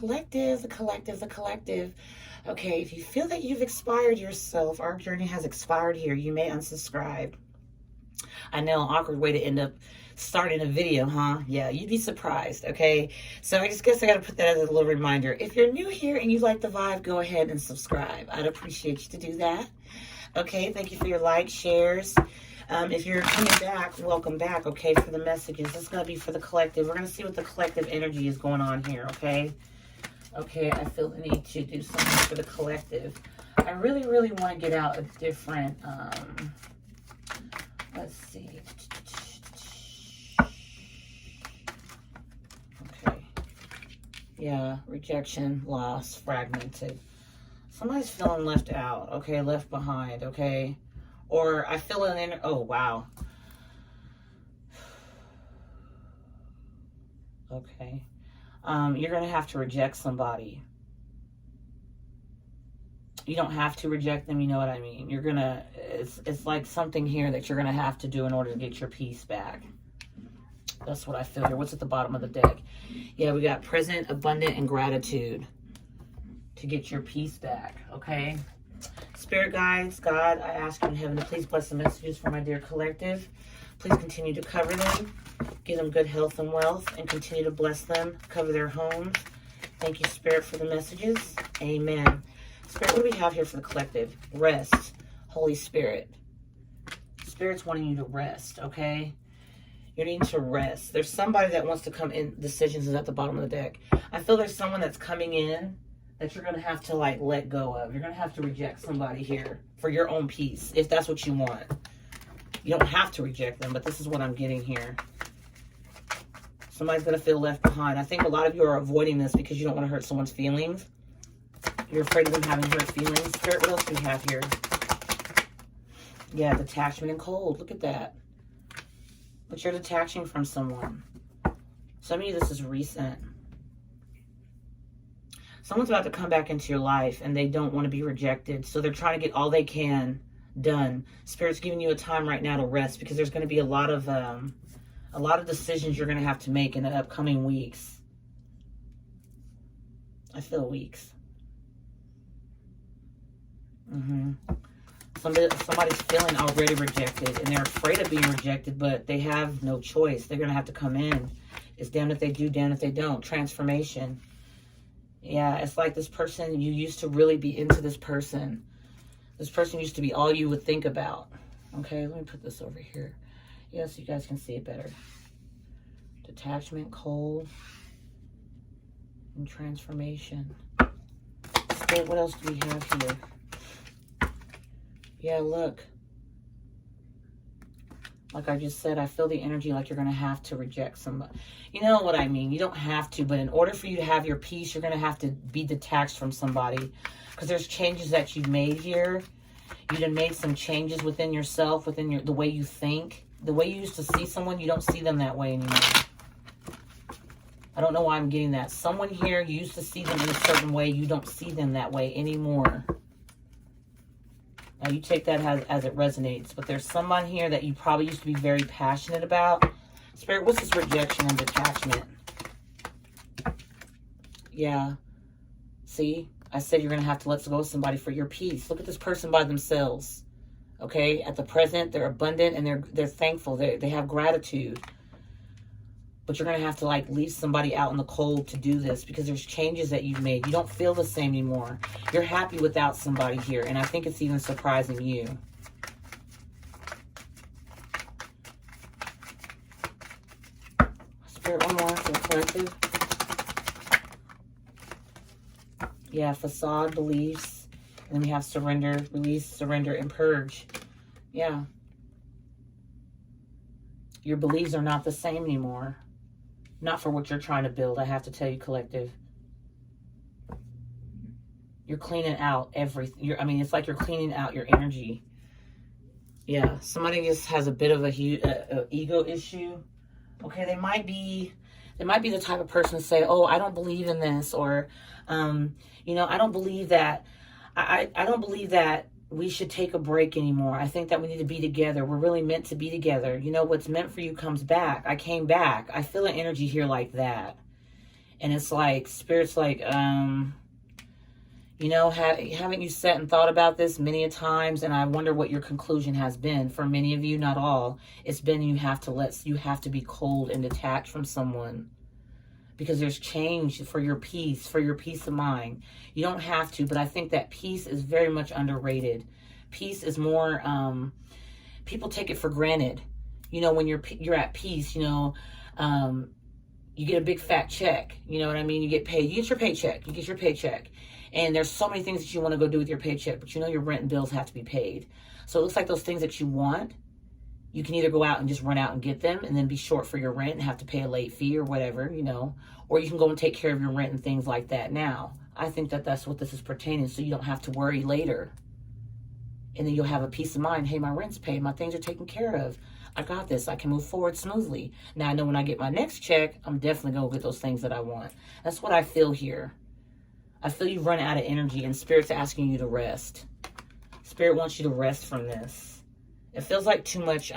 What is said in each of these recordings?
collective, the collective, the collective. Okay, if you feel that you've expired yourself, our journey has expired here, you may unsubscribe. I know, awkward way to end up starting a video, huh? Yeah, you'd be surprised, okay? So I just guess I got to put that as a little reminder. If you're new here and you like the vibe, go ahead and subscribe. I'd appreciate you to do that. Okay, thank you for your likes, shares. If you're coming back, welcome back, okay, for the messages. This is going to be for the collective. We're going to see what the collective energy is going on here, okay? Okay, I feel the need to do something for the collective. I really, really want to get out a different, let's see. Okay. Yeah, rejection, loss, fragmented. Somebody's feeling left out, okay, left behind, okay? Or I feel an inner, oh, wow. Okay. You're going to have to reject somebody. You don't have to reject them, you know what I mean? You're going to, it's like something here that you're going to have to do in order to get your peace back. That's what I feel here. What's at the bottom of the deck? Yeah, we got present, abundant, and gratitude to get your peace back, okay? Spirit guides, God, I ask you in heaven to please bless the messages for my dear collective. Please continue to cover them, give them good health and wealth, and continue to bless them, cover their homes. Thank you, Spirit, for the messages. Amen. Spirit, what do we have here for the collective? Rest. Holy Spirit. Spirit's wanting you to rest, okay? You need to rest. There's somebody that wants to come in. Decisions is at the bottom of the deck. I feel there's someone that's coming in that you're going to have to, like, let go of. You're going to have to reject somebody here for your own peace, if that's what you want. You don't have to reject them, but this is what I'm getting here. Somebody's going to feel left behind. I think a lot of you are avoiding this because you don't want to hurt someone's feelings. You're afraid of them having hurt feelings. Spirit, what else do we have here? Yeah, detachment and cold. Look at that. But you're detaching from someone. Some of you, this is recent. Someone's about to come back into your life and they don't want to be rejected. So they're trying to get all they can done. Spirit's giving you a time right now to rest because there's going to be a lot of decisions you're going to have to make in the upcoming weeks. I feel weeks. Somebody's feeling already rejected and they're afraid of being rejected, but they have no choice. They're going to have to come in. It's damned if they do, damned if they don't. Transformation. Yeah, it's like this person, you used to really be into this person. This person used to be all you would think about. Okay, let me put this over here. Yeah, so you guys can see it better. Detachment, cold, and transformation. Spirit, what else do we have here? Yeah, look. Like I just said, I feel the energy like you're going to have to reject somebody. You know what I mean? You don't have to, but in order for you to have your peace, you're going to have to be detached from somebody. Because there's changes that you've made here. You done made some changes within yourself, within the way you think. The way you used to see someone, you don't see them that way anymore. I don't know why I'm getting that. Someone here, you used to see them in a certain way. You don't see them that way anymore. Now, you take that as it resonates. But there's someone here that you probably used to be very passionate about. Spirit, what's this rejection and detachment? Yeah. See? I said you're going to have to let go of somebody for your peace. Look at this person by themselves. Okay? At the present, they're abundant and they're thankful. They have gratitude. But you're going to have to, like, leave somebody out in the cold to do this because there's changes that you've made. You don't feel the same anymore. You're happy without somebody here, and I think it's even surprising you. Spirit, one more for the collective. Yeah, facade, beliefs. And then we have surrender, release, surrender, and purge. Yeah. Your beliefs are not the same anymore. Not for what you're trying to build, I have to tell you, collective. You're cleaning out everything. I mean, it's like you're cleaning out your energy. Yeah, somebody just has a bit of a ego issue. Okay, they might be the type of person to say, "Oh, I don't believe in this," or, you know, I don't believe that. I don't believe that we should take a break anymore. I think that we need to be together. We're really meant to be together. You know, what's meant for you comes back. I came back. I feel an energy here like that. And it's like, Spirit's like, you know, haven't you sat and thought about this many a times? And I wonder what your conclusion has been. For many of you, not all, it's been you have to be cold and detached from someone. Because there's change for your peace of mind. You don't have to, but I think that peace is very much underrated. Peace is more, people take it for granted. You know, when you're at peace, you know, you get a big fat check. You know what I mean? You get paid. You get your paycheck. And there's so many things that you want to go do with your paycheck, but you know your rent and bills have to be paid. So it looks like those things that you want, you can either go out and just run out and get them and then be short for your rent and have to pay a late fee or whatever, you know, or you can go and take care of your rent and things like that now. I think that that's what this is pertaining, so you don't have to worry later. And then you'll have a peace of mind. Hey, my rent's paid. My things are taken care of. I got this. I can move forward smoothly. Now I know when I get my next check, I'm definitely going to get those things that I want. That's what I feel here. I feel you run out of energy and Spirit's asking you to rest. Spirit wants you to rest from this. It feels like too much,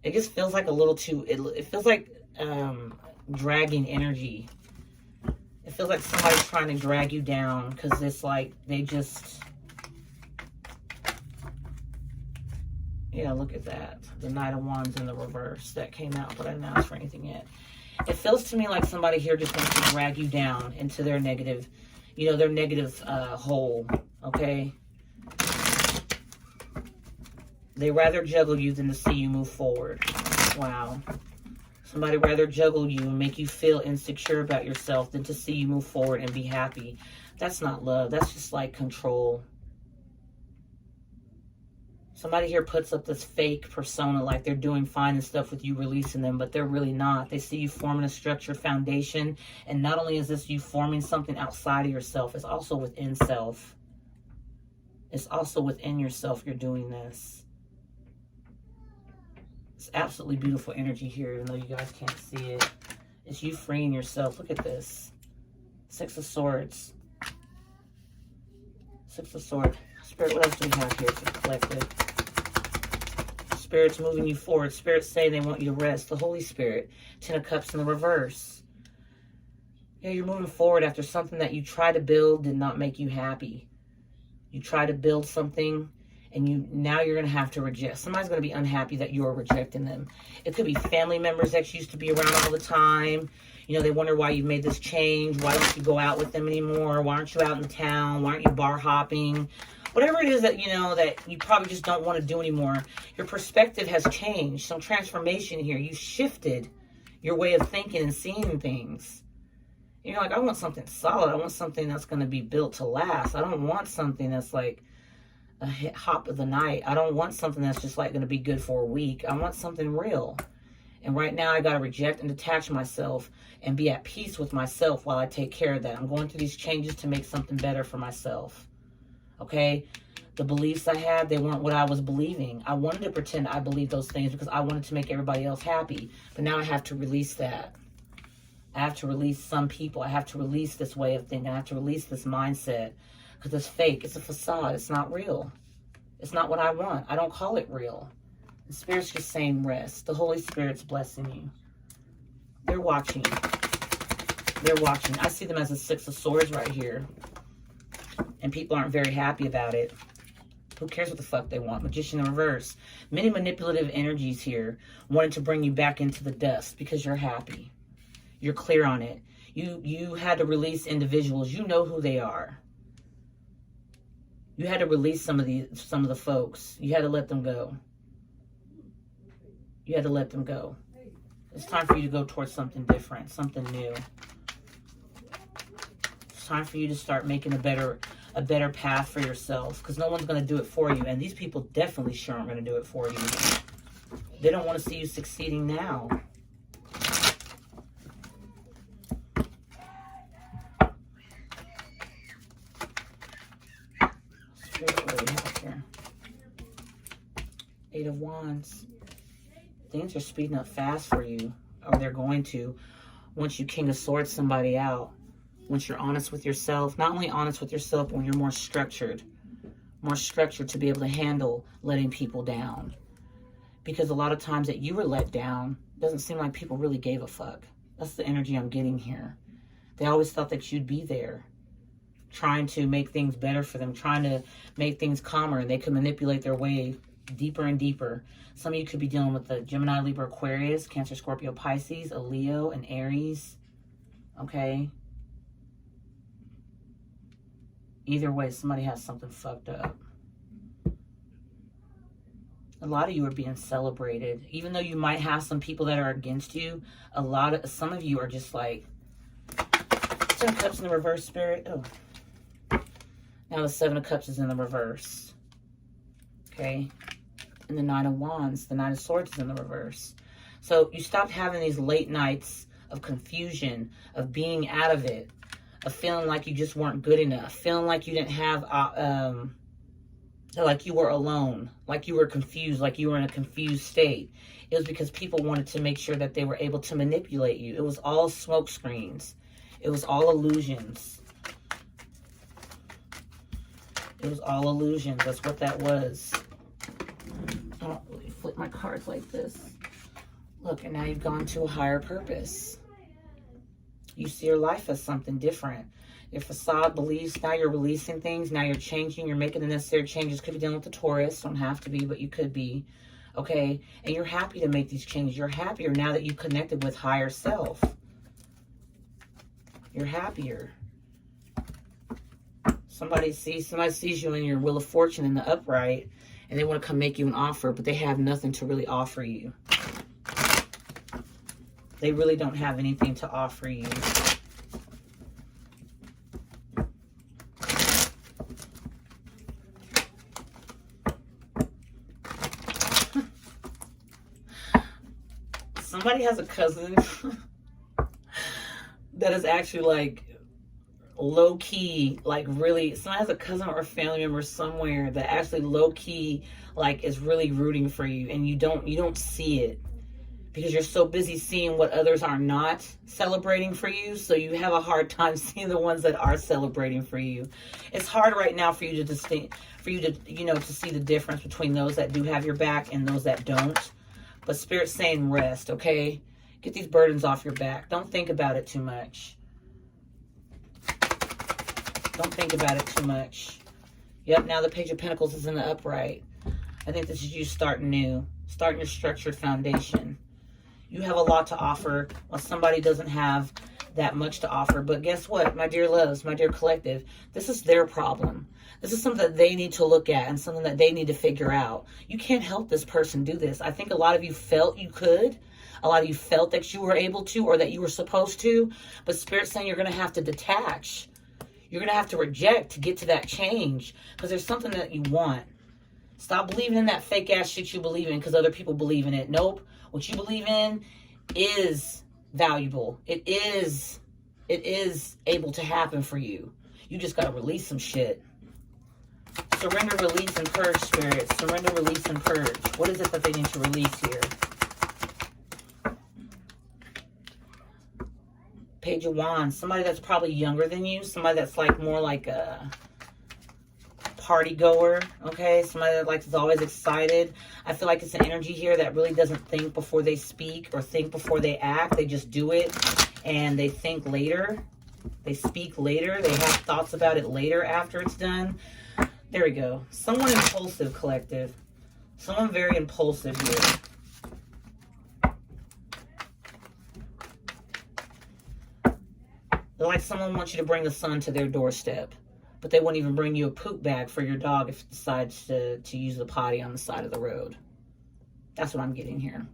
it just feels like a little too, it feels like dragging energy. It feels like somebody's trying to drag you down because it's like they just, yeah, look at that. The Knight of Wands in the reverse. That came out, but I didn't ask for anything yet. It feels to me like somebody here just wants to drag you down into their negative, you know, their negative hole, okay? They rather juggle you than to see you move forward. Wow. Somebody rather juggle you and make you feel insecure about yourself than to see you move forward and be happy. That's not love. That's just like control. Somebody here puts up this fake persona like they're doing fine and stuff with you releasing them, but they're really not. They see you forming a structured foundation, and not only is this you forming something outside of yourself, it's also within self. It's also within yourself you're doing this. It's absolutely beautiful energy here, even though you guys can't see it. It's you freeing yourself. Look at this. Six of Swords. Six of Swords. Spirit, what else do we have here for the collective? Spirit's moving you forward. Spirit's saying they want you to rest. The Holy Spirit. Ten of Cups in the reverse. Yeah, you're moving forward after something that you tried to build did not make you happy. You try to build something and now you're going to have to reject. Somebody's going to be unhappy that you're rejecting them. It could be family members that used to be around all the time. You know, they wonder why you made this change. Why don't you go out with them anymore? Why aren't you out in the town? Why aren't you bar hopping? Whatever it is that, you know, that you probably just don't want to do anymore. Your perspective has changed. Some transformation here. You shifted your way of thinking and seeing things. You're like, I want something solid. I want something that's going to be built to last. I don't want something that's like a hop of the night. I don't want something that's just like going to be good for a week. I want something real. And right now I got to reject and detach myself and be at peace with myself while I take care of that. I'm going through these changes to make something better for myself. Okay? The beliefs I had, they weren't what I was believing. I wanted to pretend I believed those things because I wanted to make everybody else happy. But now I have to release that. I have to release some people. I have to release this way of thinking. I have to release this mindset. Because it's fake. It's a facade. It's not real. It's not what I want. I don't call it real. The Spirit's just saying rest. The Holy Spirit's blessing you. They're watching. They're watching. I see them as a Six of Swords right here. And people aren't very happy about it. Who cares what the fuck they want? Magician in reverse. Many manipulative energies here wanting to bring you back into the dust because you're happy. You're clear on it. You had to release individuals. You know who they are. You had to release some of the folks. You had to let them go. You had to let them go. It's time for you to go towards something different, something new. It's time for you to start making a better path for yourself, because no one's going to do it for you, and these people definitely sure aren't going to do it for you. They don't want to see you succeeding now. Eight of Wands. Things are speeding up fast for you, or they're going to, once you King of Swords somebody out. Once you're honest with yourself, not only honest with yourself, but when you're more structured to be able to handle letting people down. Because a lot of times that you were let down, it doesn't seem like people really gave a fuck. That's the energy I'm getting here. They always thought that you'd be there, trying to make things better for them, trying to make things calmer, and they could manipulate their way deeper and deeper. Some of you could be dealing with the Gemini, Libra, Aquarius, Cancer, Scorpio, Pisces, a Leo, and Aries. Okay? Either way, somebody has something fucked up. A lot of you are being celebrated. Even though you might have some people that are against you, some of you are just like, 10 of Cups in the reverse, Spirit. Oh. Now the 7 of Cups is in the reverse. Okay? And the 9 of Wands, the 9 of Swords is in the reverse. So you stopped having these late nights of confusion, of being out of it, of feeling like you just weren't good enough, feeling like you didn't have, like you were alone, like you were confused, like you were in a confused state. It was because people wanted to make sure that they were able to manipulate you. It was all smoke screens. It was all illusions. It was all illusions. That's what that was. I don't really flip my cards like this. Look, and now you've gone to a higher purpose. You see your life as something different. Your facade beliefs, now you're releasing things. Now you're changing. You're making the necessary changes. Could be dealing with the Taurus. Don't have to be, but you could be. Okay? And you're happy to make these changes. You're happier now that you've connected with higher self. You're happier. Somebody sees you in your Wheel of Fortune in the upright, and they want to come make you an offer, but they have nothing to really offer you. They really don't have anything to offer you. Somebody has a cousin that is actually like low-key, like really, someone has a cousin or a family member somewhere that actually low-key like is really rooting for you, and you don't see it because you're so busy seeing what others are not celebrating for you, so you have a hard time seeing the ones that are celebrating for you. It's hard right now for you to to see the difference between those that do have your back and those that don't. But Spirit's saying rest, okay? Get these burdens off your back. Don't think about it too much. Don't think about it too much. Yep, now the Page of Pentacles is in the upright. I think this is you starting new. Starting your structured foundation. You have a lot to offer while somebody doesn't have that much to offer. But guess what, my dear loves, my dear collective? This is their problem. This is something that they need to look at and something that they need to figure out. You can't help this person do this. I think a lot of you felt you could. A lot of you felt that you were able to or that you were supposed to. But Spirit's saying you're going to have to detach. You're going to have to reject to get to that change. Because there's something that you want. Stop believing in that fake ass shit you believe in because other people believe in it. Nope. What you believe in is valuable. It is able to happen for you. You just got to release some shit. Surrender, release, and purge, Spirit. Surrender, release, and purge. What is it that they need to release here? Page of Wands. Somebody that's probably younger than you. Somebody that's like more like a party goer. Okay? Somebody that like is always excited. I feel like it's an energy here that really doesn't think before they speak or think before they act. They just do it and they think later. They speak later. They have thoughts about it later after it's done. There we go. Someone impulsive, collective. Someone very impulsive here. They're like someone wants you to bring the sun to their doorstep, but they won't even bring you a poop bag for your dog if it decides to use the potty on the side of the road. That's what I'm getting here.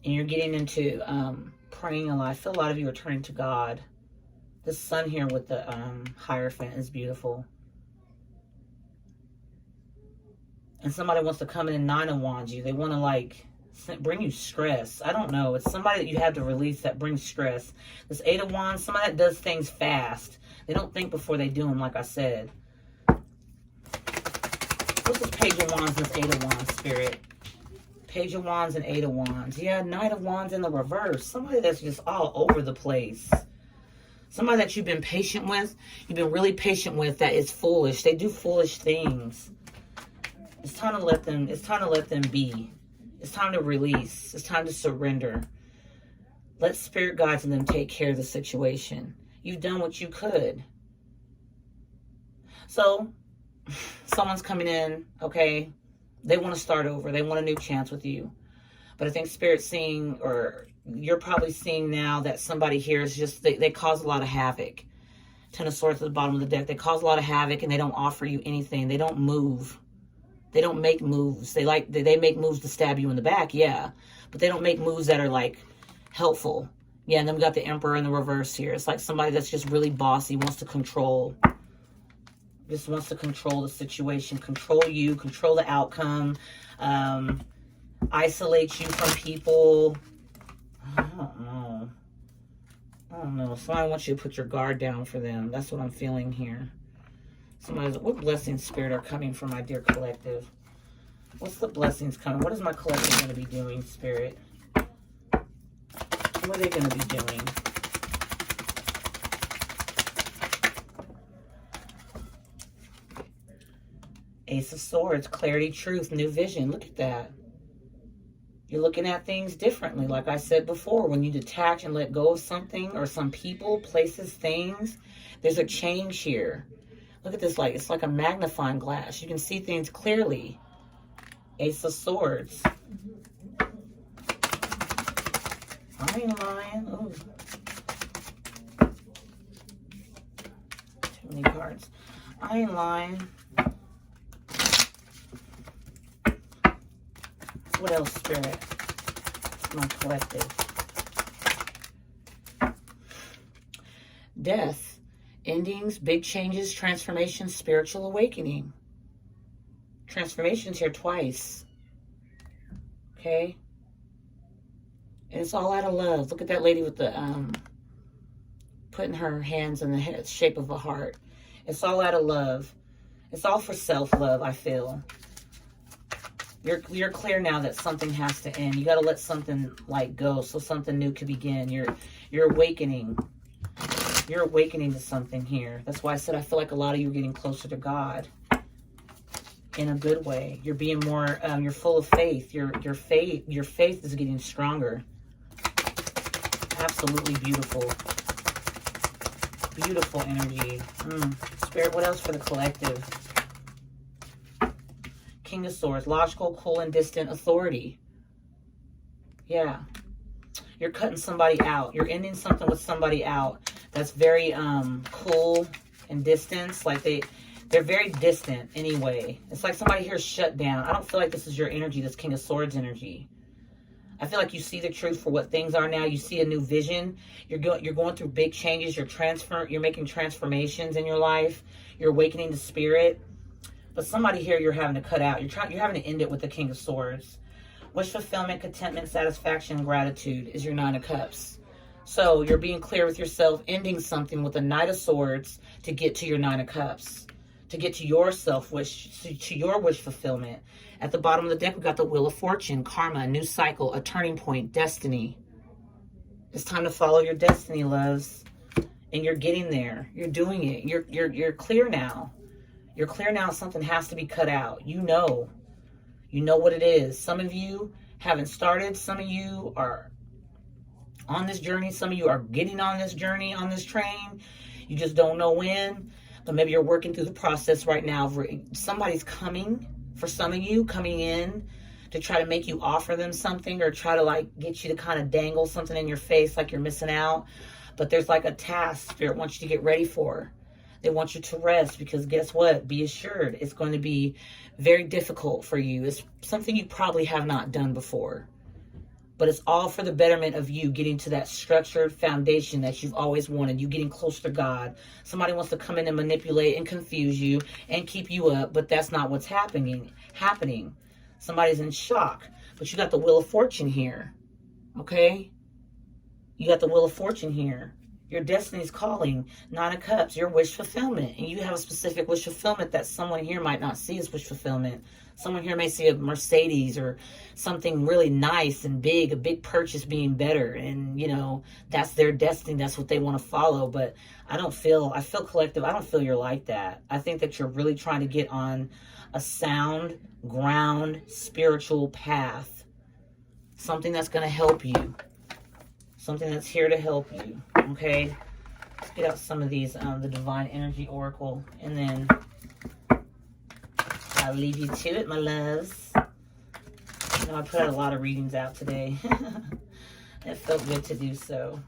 And you're getting into praying a lot. I feel a lot of you are turning to God. The sun here with the Hierophant is beautiful. And somebody wants to come in and 9 of Wands you. They want to like bring you stress. I don't know. It's somebody that you have to release that brings stress. This 8 of Wands, somebody that does things fast. They don't think before they do them, like I said. What's this Page of Wands and this 8 of Wands, Spirit? Page of Wands and 8 of Wands. Yeah, 9 of Wands in the reverse. Somebody that's just all over the place. Somebody that you've been patient with. You've been really patient with that is foolish. They do foolish things. It's time to let them be. It's time to release. It's time to surrender. Let spirit guides and them take care of the situation. You've done what you could. So, someone's coming in, okay? They want to start over. They want a new chance with you. But I think Spirit's seeing, or you're probably seeing now that somebody here is just, they cause a lot of havoc. Ten of Swords at the bottom of the deck. They cause a lot of havoc and they don't offer you anything. They don't move. They don't make moves. They make moves to stab you in the back, yeah. But they don't make moves that are like helpful. Yeah, and then we got the Emperor in the reverse here. It's like somebody that's just really bossy, wants to control. Just wants to control the situation, control you, control the outcome, isolate you from people. I don't know. Somebody wants you to put your guard down for them. That's what I'm feeling here. What blessings, Spirit, are coming for my dear collective? What's the blessings coming? What is my collective going to be doing, Spirit? What are they going to be doing? Ace of Swords, clarity, truth, new vision. Look at that. You're looking at things differently. Like I said before, when you detach and let go of something or some people, places, things, there's a change here. Look at this, it's like a magnifying glass. You can see things clearly. Ace of Swords. I ain't lying. Ooh. Too many cards. I ain't lying. What else, Spirit? My collective. Death. Endings, big changes, transformation, spiritual awakening. Transformation's here twice. Okay? And it's all out of love. Look at that lady with the, putting her hands in the shape of a heart. It's all out of love. It's all for self-love, I feel. You're clear now that something has to end. You got to let something go so something new can begin. You're awakening. You're awakening to something here. That's why I said I feel like a lot of you are getting closer to God in a good way. You're being more, you're full of faith. Your faith is getting stronger. Absolutely beautiful. Beautiful energy. Spirit, what else for the collective? King of Swords, logical, cool, and distant authority. Yeah. You're cutting somebody out. You're ending something with somebody out that's very cool and distant. They're very distant anyway. It's like somebody here is shut down. I don't feel like this is your energy, this King of Swords energy. I feel like you see the truth for what things are now. You see a new vision. You're going through big changes. You're making transformations in your life. You're awakening the spirit. But somebody here you're having to cut out. You're having to end it with the King of Swords. Wish fulfillment, contentment, satisfaction, gratitude is your Nine of Cups. So you're being clear with yourself, ending something with the Knight of Swords to get to your Nine of Cups, to get to your self-wish, to your wish fulfillment. At the bottom of the deck, we've got the Wheel of Fortune, karma, a new cycle, a turning point, destiny. It's time to follow your destiny, loves. And you're getting there. You're doing it. You're clear now. You're clear now. Something has to be cut out. You know what it is. Some of you haven't started. Some of you are on this journey. Some of you are getting on this journey, on this train. You just don't know when. But maybe you're working through the process right now. Somebody's coming, for some of you, coming in to try to make you offer them something or try to get you to kind of dangle something in your face like you're missing out. But there's a task Spirit wants you to get ready for. They want you to rest because guess what? Be assured it's going to be very difficult for you. It's something you probably have not done before. But it's all for the betterment of you getting to that structured foundation that you've always wanted. You getting closer to God. Somebody wants to come in and manipulate and confuse you and keep you up. But that's not what's happening. Somebody's in shock. But you got the Wheel of Fortune here. Okay? You got the Wheel of Fortune here. Your destiny's calling, Nine of Cups, your wish fulfillment. And you have a specific wish fulfillment that someone here might not see as wish fulfillment. Someone here may see a Mercedes or something really nice and big, a big purchase being better. And, that's their destiny. That's what they want to follow. But I feel collective. I don't feel you're like that. I think that you're really trying to get on a sound, ground, spiritual path. Something that's going to help you. Something that's here to help you. Okay? Let's get out some of these, the Divine Energy Oracle. And then I'll leave you to it, my loves. You know, I put a lot of readings out today. It felt good to do so.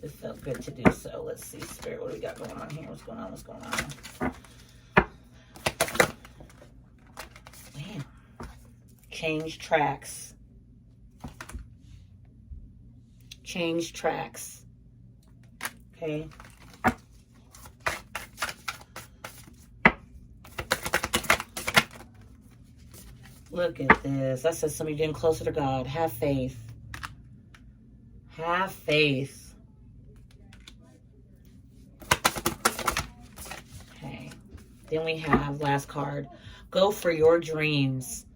It felt good to do so. Let's see, Spirit, what do we got going on here? What's going on? What's going on? Man. Change tracks. Change tracks. Okay. Look at this. That says somebody getting closer to God. Have faith. Have faith. Okay. Then we have, last card, go for your dreams.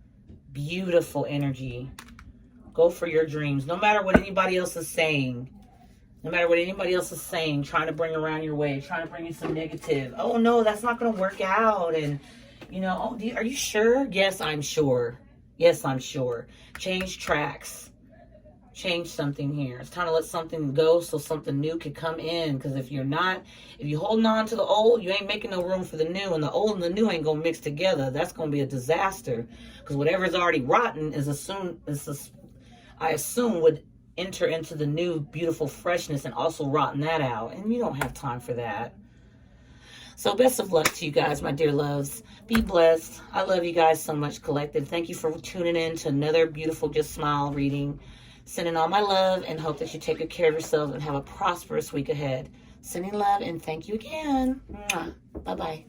Beautiful energy. Go for your dreams. No matter what anybody else is saying. No matter what anybody else is saying, trying to bring around your way, trying to bring you some negative. Oh, no, that's not going to work out. And, you know, oh, are you sure? Yes, I'm sure. Yes, I'm sure. Change tracks. Change something here. It's time to let something go so something new can come in. Because if you're holding on to the old, you ain't making no room for the new. And the old and the new ain't going to mix together. That's going to be a disaster. Because whatever's already rotten I assume would enter into the new beautiful freshness and also rotten that out. And you don't have time for that. So best of luck to you guys, my dear loves. Be blessed. I love you guys so much, collective. Thank you for tuning in to another beautiful Just Smile reading. Sending all my love and hope that you take good care of yourself and have a prosperous week ahead. Sending love and thank you again. Bye-bye.